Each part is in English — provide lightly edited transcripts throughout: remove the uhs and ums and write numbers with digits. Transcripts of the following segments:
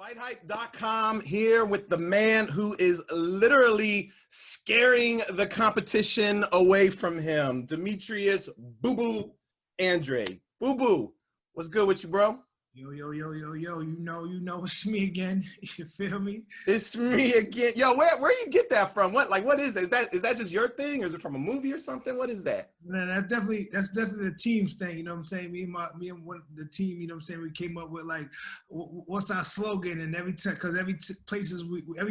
FightHype.com here with the man who is literally scaring the competition away from him, Demetrius Boo Boo Andrade. Boo Boo, what's good with you, bro? Yo, you know, it's me again. You feel me? It's me again. Yo, where you get that from? What is that? Is that just your thing, or is it from a movie or something? What is that? Man, that's definitely the team's thing, you know what I'm saying? Me and the team, you know what I'm saying, we came up with like what's our slogan, and every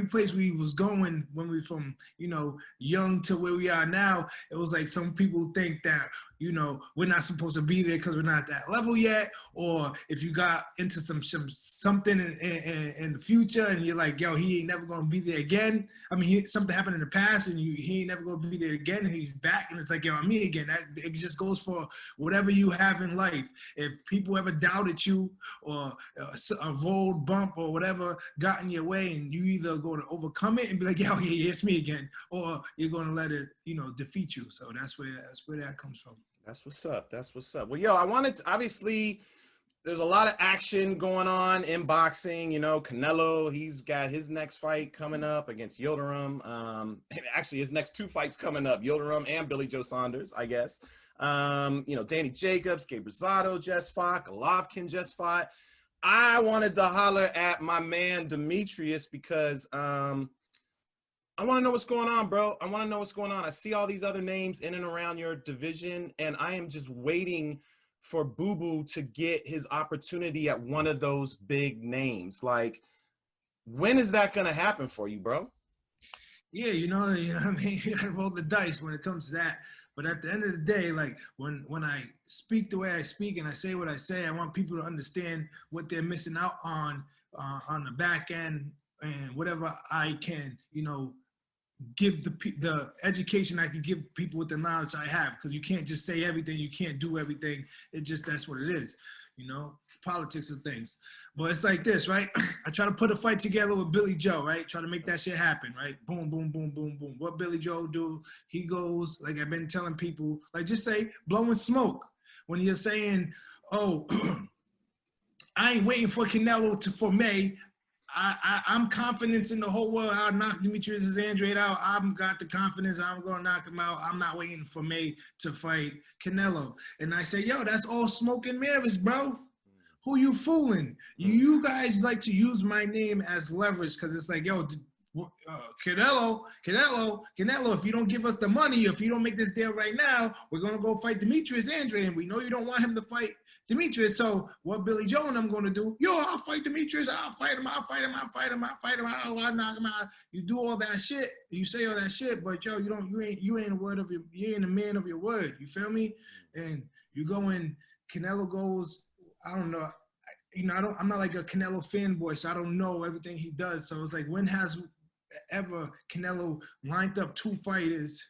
place we was going when we from, you know, young to where we are now, it was like some people think that, you know, we're not supposed to be there because we're not at that level yet, or if you got into something in the future and you're like, yo, he ain't never gonna be there again. I mean, something happened in the past and he ain't never gonna be there again, and he's back, and it's like, yo, I'm me again. It just goes for whatever you have in life. If people ever doubted you, or a road bump or whatever got in your way, and you either going to overcome it and be like, yo, yeah, it's me again, or you're going to let it, you know, defeat you. So that's where that comes from. That's what's up. That's what's up. Well, yo, I wanted to, obviously, there's a lot of action going on in boxing. You know, Canelo, he's got his next fight coming up against Yildirim. Actually, his next two fights coming up, Yildirim and Billy Joe Saunders, I guess. You know, Danny Jacobs, Gabe Rosado just fought, Golovkin just fought. I wanted to holler at my man Demetrius because I want to know what's going on, bro. I want to know what's going on. I see all these other names in and around your division, and I am just waiting for Boo Boo to get his opportunity at one of those big names. Like, when is that going to happen for you, bro? Yeah, you know what I mean? You got to roll the dice when it comes to that. But at the end of the day, like when I speak the way I speak and I say what I say, I want people to understand what they're missing out on the back end, and whatever I can, you know, give the education I can give people with the knowledge I have, because you can't just say everything, you can't do everything. It just, that's what it is, you know, politics of things. But it's like this, right? I try to put a fight together with Billy Joe, right? Try to make that shit happen, right? Boom, boom, boom, boom, boom. What Billy Joe do? He goes, like I've been telling people, like just say blowing smoke. When you're saying, oh, I ain't waiting for Canelo for May. I'm confident in the whole world. I'll knock Demetrius Andrade out. I've got the confidence. I'm going to knock him out. I'm not waiting for May to fight Canelo. And I say, yo, that's all smoke and mirrors, bro. Who you fooling? You guys like to use my name as leverage because it's like, yo, Canelo, if you don't give us the money, if you don't make this deal right now, we're going to go fight Demetrius Andrade, and we know you don't want him to fight Demetrius. So what Billy Joe and I'm going to do, yo, I'll fight Demetrius, I'll fight him, I'll knock him out. You do all that shit, you say all that shit, but yo, you ain't a man of your word. You feel me? And you go in, Canelo goes, I don't know, you know, I'm not like a Canelo fanboy, so I don't know everything he does. So it's like, when has ever Canelo lined up two fighters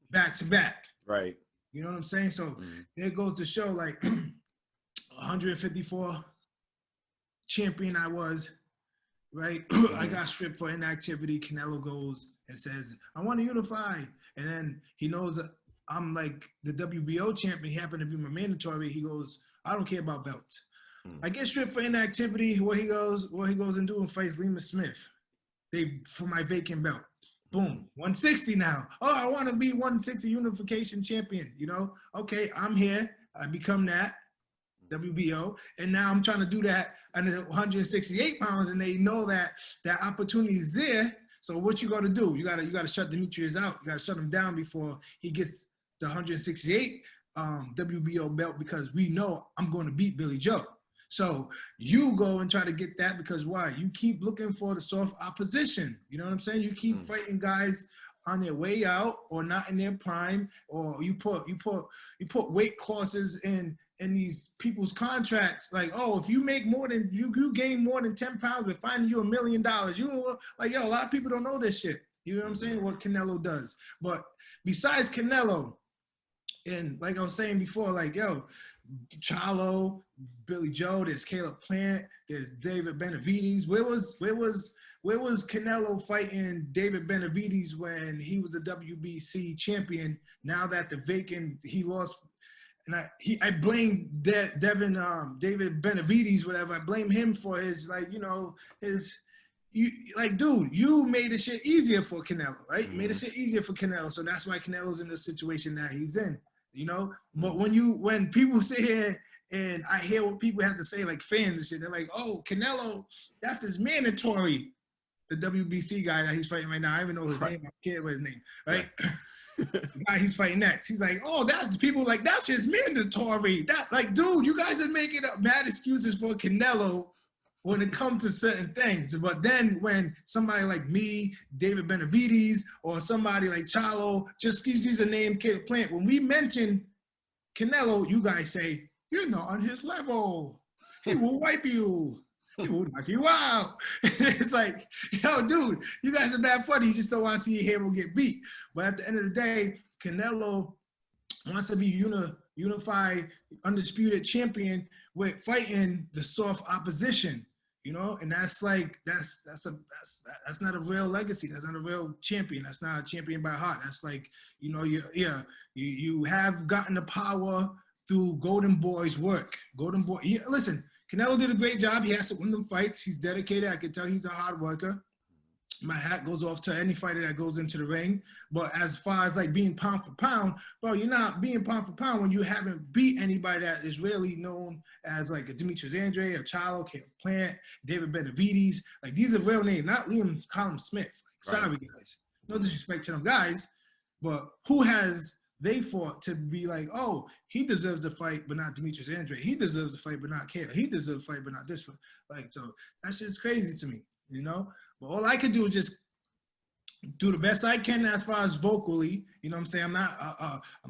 back to back? Right. You know what I'm saying? So there goes to show, like, 154 champion I was, right? I got stripped for inactivity. Canelo goes and says, I want to unify. And then he knows that I'm like the WBO champion. He happened to be my mandatory. He goes, I don't care about belts. I get stripped for inactivity. What he goes and do and fights Lima Smith. For my vacant belt. Boom, 160 now. Oh, I want to be 160 unification champion. You know, okay, I'm here. I become that WBO, and now I'm trying to do that under 168 pounds, and they know that that opportunity is there. So what you got to do? You got to shut Demetrius out. You got to shut him down before he gets the 168 WBO belt, because we know I'm going to beat Billy Joe. So you go and try to get that, because why? You keep looking for the soft opposition. You know what I'm saying? You keep fighting guys on their way out or not in their prime, or you put weight clauses in these people's contracts. Like, oh, if you make more than you gain more than 10 pounds, we're finding you $1 million. You like, yo, a lot of people don't know this shit. You know what I'm saying? What Canelo does. But besides Canelo, and like I was saying before, like, yo, Charlo, Billy Joe, there's Caleb Plant, there's David Benavides. Where was Canelo fighting David Benavides when he was the WBC champion? Now that the vacant, he lost I blame David Benavides, whatever. I blame him for his, like, you know, dude, you made the shit easier for Canelo, right? You made the shit easier for Canelo, so that's why Canelo's in the situation that he's in, you know. But when people sit here and I hear what people have to say, like fans and shit, they're like, "Oh, Canelo, that's his mandatory." The WBC guy that he's fighting right now, I don't even know his name. I can't remember his name, right? The guy he's fighting next, he's like, "Oh, that's people like that's his mandatory." That, like, dude, you guys are making up mad excuses for Canelo when it comes to certain things. But then when somebody like me, David Benavides, or somebody like Charlo, just these are named Caleb Plant, when we mention Canelo, you guys say, "You're not on his level. He will wipe you. He will knock you out." It's like, yo, dude, you guys are bad funny. You just don't want to see your hero get beat. But at the end of the day, Canelo wants to be unified, undisputed champion with fighting the soft opposition, you know, and that's like that's not a real legacy. That's not a real champion. That's not a champion by heart. That's like, you know, you have gotten the power through Golden Boy's work. Golden Boy, listen. Canelo did a great job. He has to win them fights. He's dedicated. I can tell he's a hard worker. My hat goes off to any fighter that goes into the ring. But as far as like being pound for pound, well, you're not being pound for pound when you haven't beat anybody that is really known as like a Demetrius Andrade, a Charlo, Caleb Plant, David Benavides. Like, these are real names, not Liam Colin Smith. Like, sorry, guys. No disrespect to them guys, but who has they fought to be like, oh, he deserves to fight, but not Demetrius Andrade. He deserves to fight, but not Caleb. He deserves to fight, but not this one. Like, so that shit's crazy to me, you know? But all I could do is just do the best I can as far as vocally, you know what I'm saying? I'm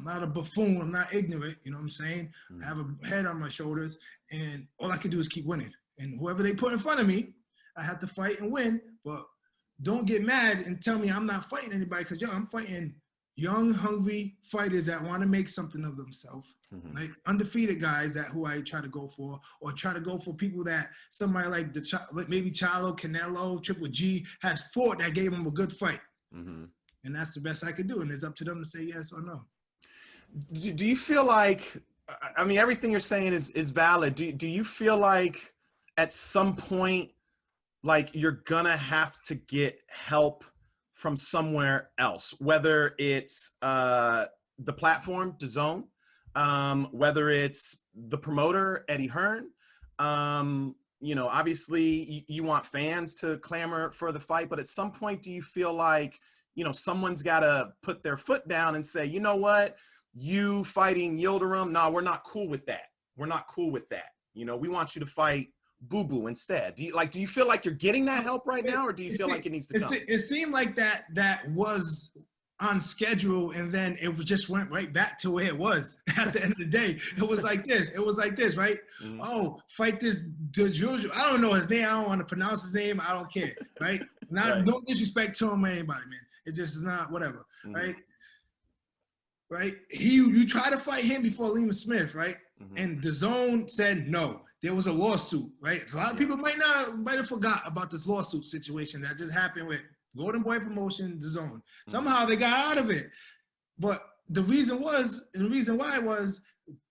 not a buffoon. I'm not ignorant, you know what I'm saying? I have a head on my shoulders, and all I can do is keep winning. And whoever they put in front of me, I have to fight and win. But don't get mad and tell me I'm not fighting anybody, because, yo, I'm fighting young, hungry fighters that want to make something of themselves, like undefeated guys that who I try to go for, or try to go for people that somebody like maybe Charlo, Canelo, Triple G has fought that gave them a good fight, and that's the best I could do, and it's up to them to say yes or no. Do you feel like, I mean, everything you're saying is valid. Do you feel like at some point, like, you're gonna have to get help from somewhere else, whether it's the platform, DAZN, whether it's the promoter, Eddie Hearn? You know, obviously you want fans to clamor for the fight, but at some point, do you feel like, you know, someone's got to put their foot down and say, you know what, you fighting Yildirim, no, we're not cool with that. We're not cool with that. You know, we want you to fight Boo Boo instead. Do you feel like you're getting that help right now, or do you feel like it needs to come? It seemed like that was on schedule, and then it just went right back to where it was at the end of the day. It was like this. It was like this, right? Oh, fight this Juju. I don't know his name. I don't want to pronounce his name. I don't care, right? No disrespect to him or anybody, man. It just is not whatever, right? Right? You try to fight him before Lima Smith, right? And DAZN said no. There was a lawsuit, right? A lot of people might have forgot about this lawsuit situation that just happened with Golden Boy Promotion, DAZN. Somehow they got out of it. But the reason why was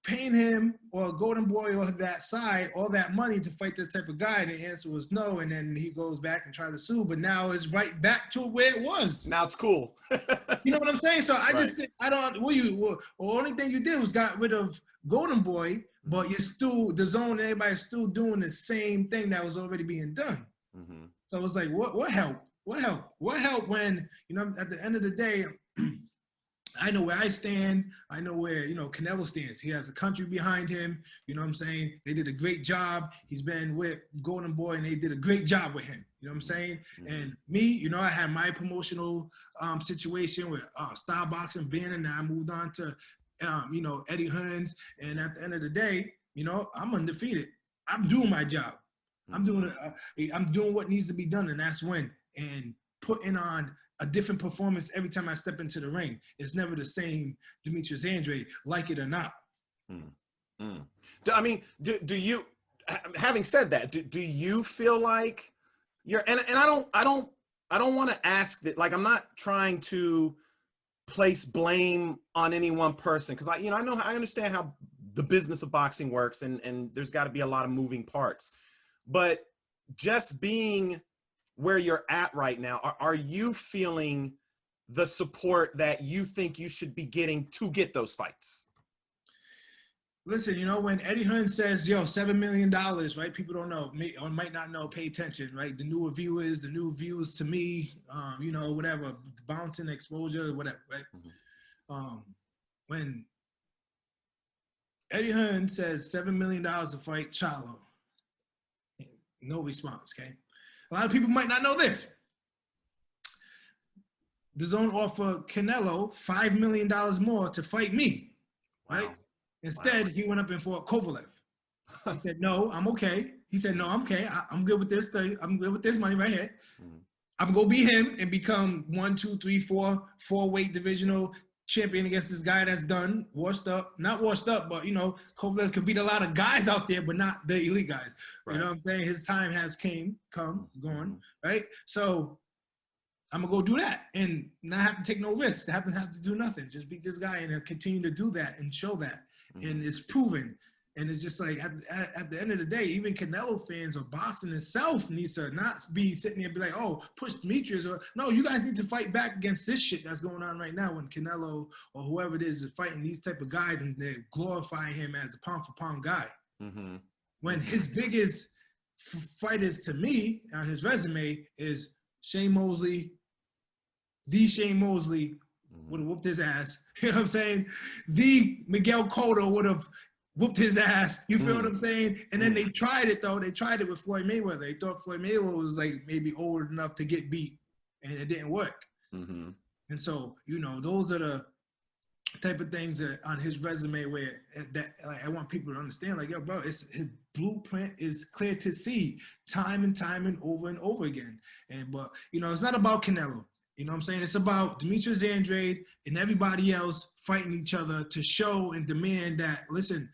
paying him or Golden Boy or that side all that money to fight this type of guy, and the answer was no, and then he goes back and tries to sue, but now it's right back to where it was. Now it's cool. You know what I'm saying? So I just think, the only thing you did was got rid of Golden Boy, but you're still, DAZN and everybody's still doing the same thing that was already being done. So it was like, what help? What help when, you know, at the end of the day, I know where I stand. I know where, you know, Canelo stands. He has a country behind him. You know what I'm saying? They did a great job. He's been with Golden Boy, and they did a great job with him. You know what I'm saying? And me, you know, I had my promotional situation with Style Boxing, banner. Now I moved on to, you know, Eddie Hearn's. And at the end of the day, you know, I'm undefeated. I'm doing my job. I'm doing what needs to be done, and that's when. And putting on a different performance every time I step into the ring. It's never the same Demetrius Andrade, like it or not. I mean, do you, having said that, do you feel like you're, and I don't want to ask that, like, I'm not trying to place blame on any one person, because I understand how the business of boxing works, and there's got to be a lot of moving parts. But just being where you're at right now, are you feeling the support that you think you should be getting to get those fights? Listen, you know, when Eddie Hearn says, yo, $7 million, right? People don't know, or might not know, pay attention, right? The newer viewers to me, you know, whatever, bouncing exposure, whatever, right? Mm-hmm. When Eddie Hearn says $7 million to fight Charlo, no response, okay? A lot of people might not know this. The Zone offered Canelo $5 million more to fight me, right? Wow. Instead, he went up and fought Kovalev. He said, no, I'm okay. He said, no, I'm okay. I'm good with this. I'm good with this money right here. Mm-hmm. I'm going to be him and become 1, 2, 3, 4 weight divisional champion against this guy that's done, not washed up, but, you know, Kovalev could beat a lot of guys out there, but not the elite guys. Right. You know what I'm saying? His time has gone, mm-hmm. right? So I'm going to go do that and not have to take no risks. Have to do nothing. Just beat this guy and continue to do that and show that. Mm-hmm. And it's proven. And it's just like, at the end of the day, even Canelo fans or boxing itself needs to not be sitting there and be like, oh, push Demetrius. Or, no, you guys need to fight back against this shit that's going on right now when Canelo or whoever it is fighting these type of guys and they're glorifying him as a pound-for-pound guy. Mm-hmm. When his biggest fighters to me on his resume is Shane Mosley, would have whooped his ass. You know what I'm saying? The Miguel Cotto would have whooped his ass. You feel what I'm saying? And then they tried it, though. They tried it with Floyd Mayweather. They thought Floyd Mayweather was like maybe old enough to get beat, and it didn't work. Mm-hmm. And so, you know, those are the type of things that on his resume where that like, I want people to understand, like, yo, bro, his blueprint is clear to see time and over again. But, you know, it's not about Canelo. You know what I'm saying? It's about Demetrius Andrade and everybody else fighting each other to show and demand that, listen,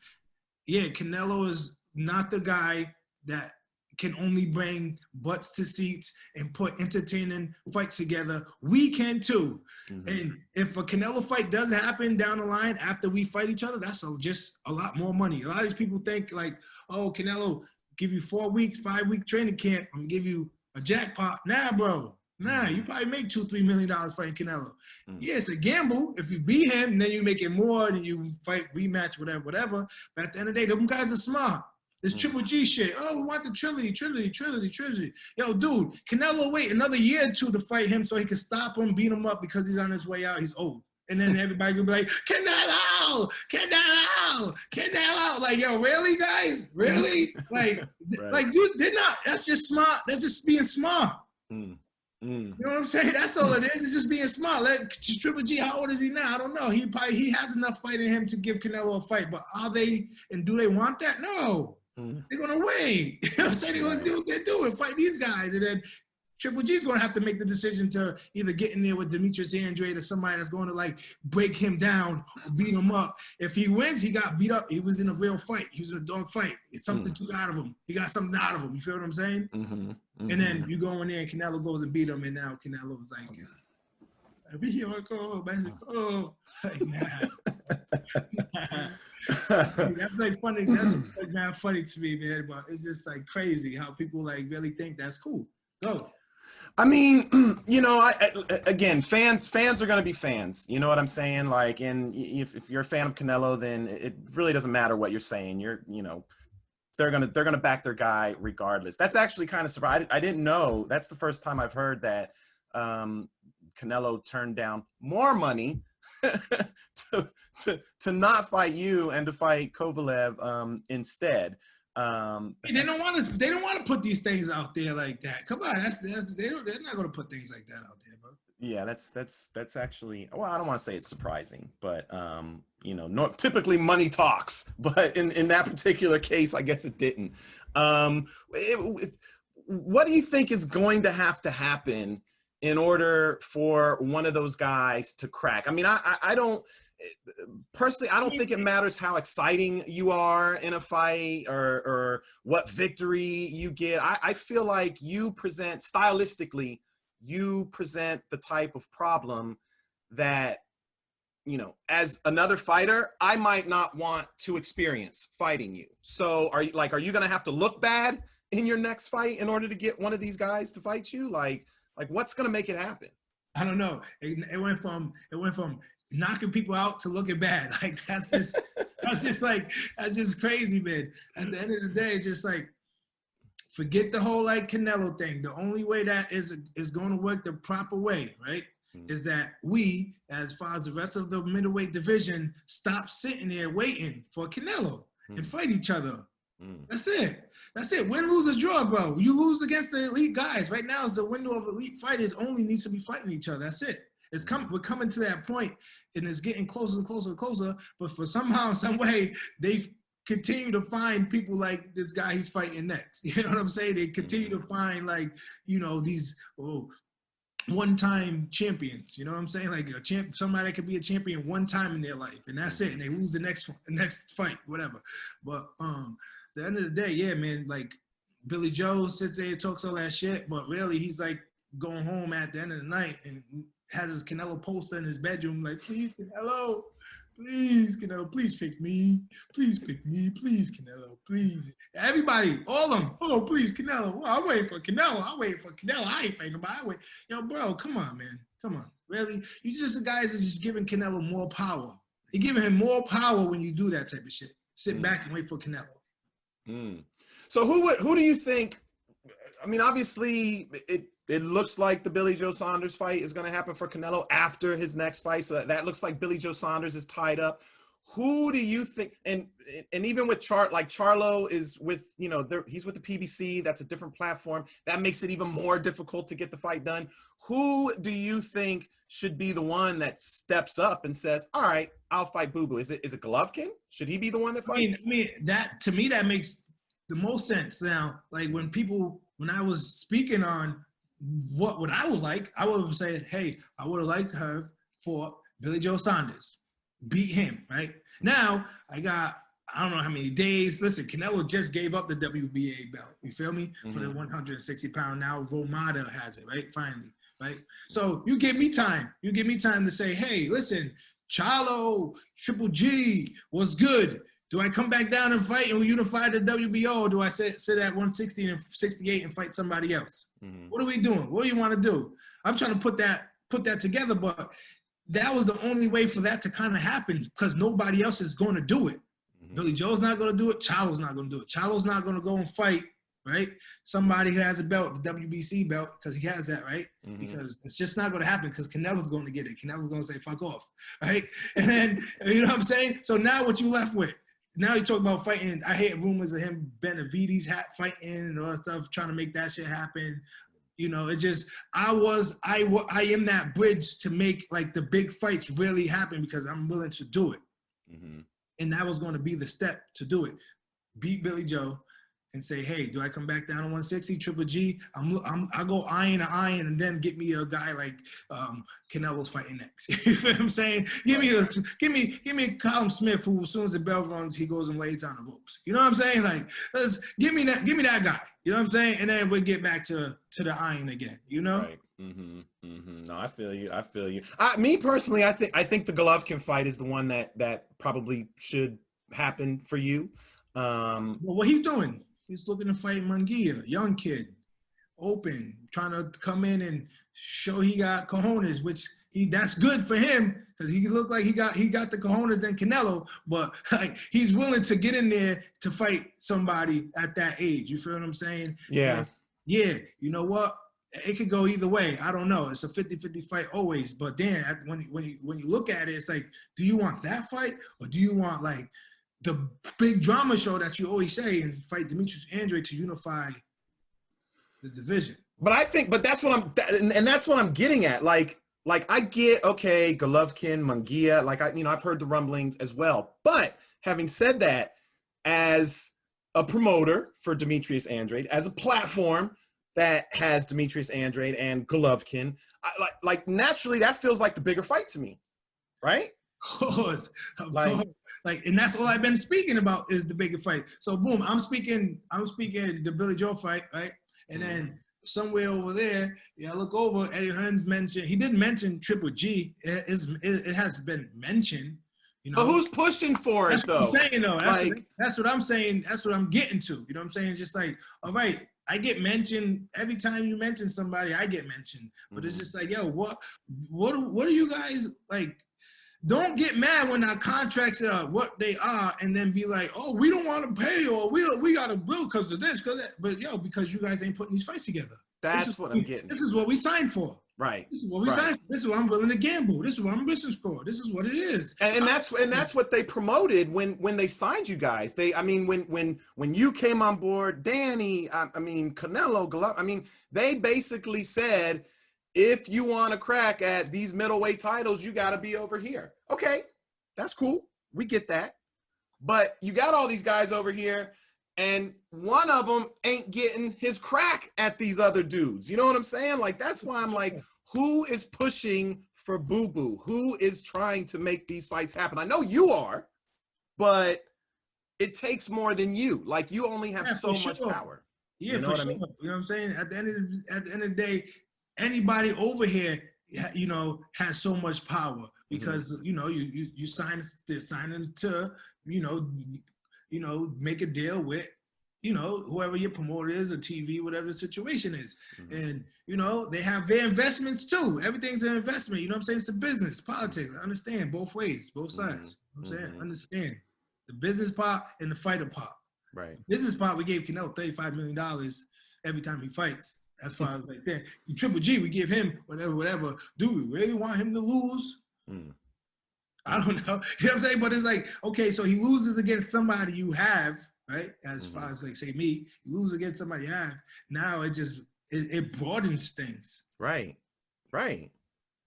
yeah, Canelo is not the guy that can only bring butts to seats and put entertaining fights together. We can too. Mm-hmm. And if a Canelo fight does happen down the line after we fight each other, that's just a lot more money. A lot of these people think like, oh, Canelo, give you 4 weeks, 5-week training camp, I'm gonna give you a jackpot. Nah, bro. Nah, you probably make $2-3 million fighting Canelo. Mm. Yeah, it's a gamble. If you beat him, then you make it more, and you fight, rematch, whatever. But at the end of the day, them guys are smart. This Triple G shit. Oh, we want the trilogy. Yo, dude, Canelo wait another year or 2 to fight him so he can stop him, beat him up because he's on his way out. He's old. And then everybody will be like, Canelo. Like, yo, really, guys? Really? Like, right. Like, dude, they're not. That's just smart. That's just being smart. Mm. You know what I'm saying? That's all it is. It's just being smart. Triple G, how old is he now? I don't know. He has enough fight in him to give Canelo a fight. But are they, and do they want that? No. They're going to wait. You know what I'm saying? They're going to do what they're doing, fight these guys. And then Triple G's going to have to make the decision to either get in there with Demetrius Andrade or somebody that's going to, like, break him down, beat him up. If he wins, he got beat up. He was in a real fight. He was in a dog fight. It's something took out of him. He got something out of him. You feel what I'm saying? Mm-hmm. Mm-hmm. And then you go in there and Canelo goes and beat him, and now Canelo was like, here I go, Mexico. Like, that's like funny. That's like not funny to me, man. But it's just like crazy how people like really think that's cool. Go. I mean, you know, again, fans are going to be fans. You know what I'm saying? Like, and if you're a fan of Canelo, then it really doesn't matter what you're saying. You know, they're gonna back their guy regardless. That's actually kind of surprising. I didn't know. That's the first time I've heard that Canelo turned down more money to not fight you and to fight Kovalev instead. They don't want to put these things out there like that. Come on, they're not going to put things like that out there, bro. Yeah, that's actually, well, I don't want to say it's surprising, but you know, typically money talks, but in that particular case, I guess it didn't. What do you think is going to have to happen in order for one of those guys to crack? I mean, I don't. Personally, I don't think it matters how exciting you are in a fight or what victory you get. I feel like you present, stylistically, you present the type of problem that you know, as another fighter, I might not want to experience fighting you. So are you going to have to look bad in your next fight in order to get one of these guys to fight you? Like what's going to make it happen? I don't know. It went from knocking people out to looking bad. Like that's just crazy, man. At the end of the day, just like, forget the whole like Canelo thing. The only way that is going to work the proper way, right, is that we, as far as the rest of the middleweight division, stop sitting there waiting for Canelo and fight each other. That's it. That's it. Win, lose, or draw, bro. You lose against the elite guys. Right now is the window of elite fighters only needs to be fighting each other. That's it. We're coming to that point, and it's getting closer and closer and closer. But for somehow, some way, they continue to find people like this guy he's fighting next. You know what I'm saying? They continue to find, like, you know, these one-time champions. You know what I'm saying? Like somebody that could be a champion one time in their life, and that's it. And they lose the next fight, whatever. But the end of the day, yeah, man, like Billy Joe sits there and talks all that shit, but really he's like going home at the end of the night and has his Canelo poster in his bedroom, like, please, Canelo, please, Canelo, please pick me. Please pick me. Please, Canelo, please. Everybody, all of them. Oh, please, Canelo. Well, I'm waiting for Canelo. I ain't fighting nobody. Yo, bro, come on, man. Come on. Really? You just the guys are just giving Canelo more power. You're giving him more power when you do that type of shit. Sit back and wait for Canelo. So who do you think? I mean, obviously, it looks like the Billy Joe Saunders fight is going to happen for Canelo after his next fight. So that looks like Billy Joe Saunders is tied up. Who do you think? And even with Charlo is with, you know, he's with the PBC. That's a different platform. That makes it even more difficult to get the fight done. Who do you think should be the one that steps up and says, all right, I'll fight Boo Boo? Is it Golovkin? Should he be the one that fights? I mean, that, to me, that makes the most sense. Now, like when I was speaking on what I would like, I would have said, hey, I would have liked her for Billy Joe Saunders. Beat him, right? Now, I don't know how many days. Listen, Canelo just gave up the WBA belt. You feel me? For the 160-pound. Now, Romada has it, right? Finally, right? So you give me time. You give me time to say, hey, listen, Charlo, Triple G was good. Do I come back down and fight and unify the WBO, or do I sit at 160 and 68 and fight somebody else? What are we doing? What do you want to do? I'm trying to put that together, but that was the only way for that to kind of happen because nobody else is going to do it. Billy Joe's not going to do it. Charlo's not going to do it. Charlo's not going to go and fight, right? Somebody who has a belt, the WBC belt, because he has that, right? Because it's just not going to happen because Canelo's going to get it. Canelo's going to say, fuck off, right? And then, you know what I'm saying? So now what you left with? Now you talk about fighting. I hear rumors of him Benavides fighting and all that stuff, trying to make that shit happen. You know, it just, I am that bridge to make like the big fights really happen because I'm willing to do it. And that was going to be the step to do it. Beat Billy Joe and say, hey, do I come back down to 160, Triple G? I go iron to iron and then get me a guy like Canelo's fighting next. You know what I'm saying? Give me Colin Smith, who as soon as the bell runs, he goes and lays on the ropes. You know what I'm saying? Like, give me that guy. You know what I'm saying? And then we'll get back to the iron again. You know? Right. No, I feel you. Me personally, I think the Golovkin fight is the one that probably should happen for you. Well, what he's doing? He's looking to fight Munguia, young kid, open, trying to come in and show he got cojones, which that's good for him because he looked like he got the cojones than Canelo, but like he's willing to get in there to fight somebody at that age. You feel what I'm saying? Yeah. And yeah, you know what? It could go either way. I don't know. It's a 50-50 fight always. But then when you look at it, it's like, do you want that fight or do you want like the big drama show that you always say and fight Demetrius Andrade to unify the division? But that's what I'm getting at. Like I get, okay, Golovkin, Munguia, like I've heard the rumblings as well. But having said that, as a promoter for Demetrius Andrade, as a platform that has Demetrius Andrade and Golovkin, like naturally that feels like the bigger fight to me, right? Of course. Like, and that's all I've been speaking about is the bigger fight. So boom, I'm speaking the Billy Joe fight, right? And then somewhere over there, I look over, Eddie Hearn's mentioned, he didn't mention Triple G. It has been mentioned, But who's pushing for it, though? That's what I'm saying, though. That's what I'm saying. That's what I'm getting to. You know what I'm saying? It's just like, all right, I get mentioned every time you mention somebody, I get mentioned. But it's just like, yo, what are you guys like? Don't get mad when our contracts are what they are, and then be like, oh, we don't want to pay, or we got to bill because of this, because that. But yo, because you guys ain't putting these fights together. That's what I'm getting. This is what we signed for. Right. This is what we signed for. This is what I'm willing to gamble. This is what I'm wishing for. This is what it is. And that's what they promoted when they signed you guys. When you came on board, Danny, Canelo, Golovkin, they basically said, if you want to crack at these middleweight titles, you got to be over here. Okay, that's cool. We get that. But you got all these guys over here, and one of them ain't getting his crack at these other dudes. You know what I'm saying? Like, that's why I'm like, who is pushing for Boo Boo? Who is trying to make these fights happen? I know you are, but it takes more than you. Like, you only have so much power. Yeah, you know what I mean? You know what I'm saying? At the end of the day, anybody over here, has so much power because you they're signing to make a deal with whoever your promoter is, or TV, whatever the situation is, and they have their investments too. Everything's an investment. You know what I'm saying? It's a business, politics. I understand both ways, both sides. You know what I'm saying? Understand the business part and the fighter part. Right. Business part, we gave Canelo $35 million every time he fights. As far as like that, Triple G, we give him whatever. Do we really want him to lose? I don't know. You know what I'm saying? But it's like, okay, so he loses against somebody you have, right? As far as like, say me, you lose against somebody you have. Now it broadens things. Right.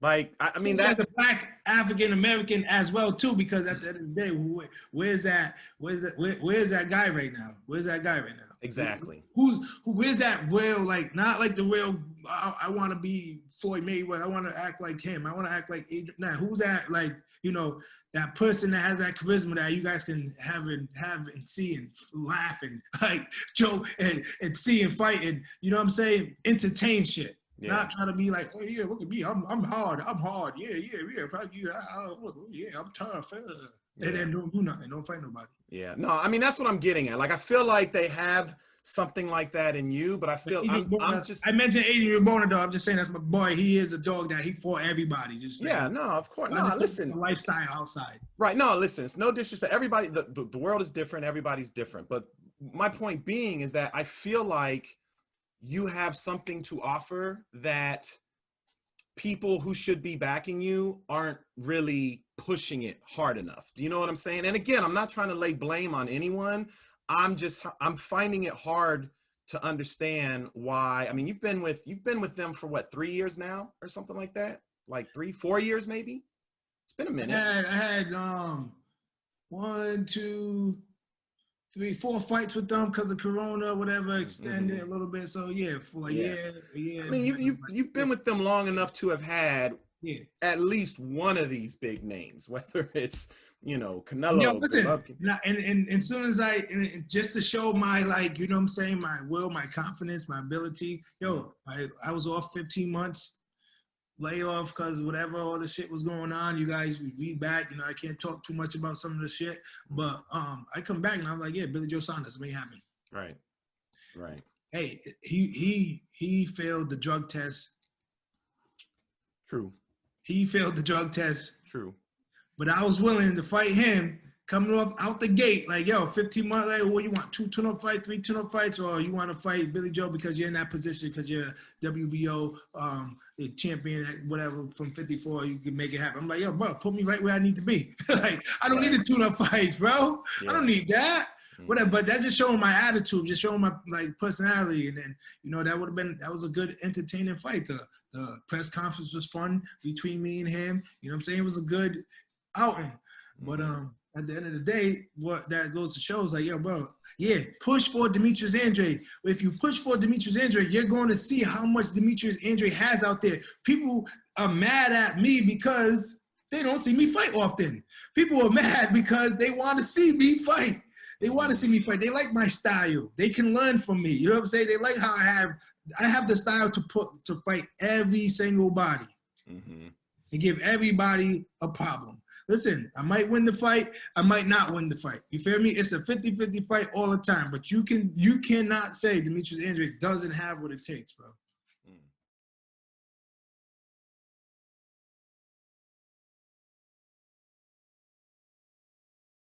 Like, I mean, that's a Black African American as well too, because at the end of the day, where's that guy right now? Where's that guy right now? Exactly. Where's that real, like, not like the real, I want to be Floyd Mayweather, I want to act like him, I want to act like Adrian. Now, who's that, like, that person that has that charisma that you guys can have and see and laugh and like joke and see and fight and, you know what I'm saying, entertain shit. Yeah. Not trying to be like, oh yeah, look at me, I'm hard, yeah, fuck you, I'm tough, and then don't do nothing, don't fight nobody. Yeah, no, I mean, that's what I'm getting at. Like, I feel like they have something like that in you, but I feel I mentioned Adrian Bona, though. I'm just saying that's my boy. He is a dog that he fought everybody. Just yeah, no, of course, no. Listen, the lifestyle outside, right? No, listen, it's no disrespect. Everybody, the world is different. Everybody's different. But my point being is that I feel like you have something to offer that people who should be backing you aren't really pushing it hard enough. Do you know what I'm saying? And again, I'm not trying to lay blame on anyone. I'm finding it hard to understand why. I mean, you've been with them for what, 3 years now or something like that? Like 3-4 years maybe? It's been a minute. I had 1, 2, 3, 4 fights with them because of Corona, whatever, extended a little bit. So yeah, for like yeah. I mean, you've been with them long enough to have had at least one of these big names, whether it's Canelo. Yo, listen, and as soon as just to show my, like, you know what I'm saying, my will, my confidence, my ability. I was off 15 months. Layoff because whatever all the shit was going on. You guys read back. I can't talk too much about some of the shit, but I come back and I'm like, yeah, Billy Joe Saunders, it may happen. Right. Hey, he failed the drug test. True. He failed the drug test. True. But I was willing to fight him coming out the gate, like, yo, 15 months later, what you want, 2 tune-up fights, 3 tune-up fights, or you want to fight Billy Joe because you're in that position because you're WBO champion, whatever, from 54, you can make it happen. I'm like, yo, bro, put me right where I need to be. Like, I don't need the tune-up fights, bro. Yeah. I don't need that. Whatever, but that's just showing my attitude, just showing my, like, personality, and then, that was a good, entertaining fight. The press conference was fun between me and him. You know what I'm saying? It was a good outing. But at the end of the day, what that goes to show is like, yo, bro, yeah, push for Demetrius Andrade. If you push for Demetrius Andrade, you're going to see how much Demetrius Andrade has out there. People are mad at me because they don't see me fight often. People are mad because they want to see me fight. They want to see me fight. They like my style. They can learn from me. You know what I'm saying? They like how I have I have the style to fight every single body and give everybody a problem. Listen, I might win the fight. I might not win the fight. You feel me? It's a 50-50 fight all the time. But you cannot say Demetrius Andrade doesn't have what it takes, bro.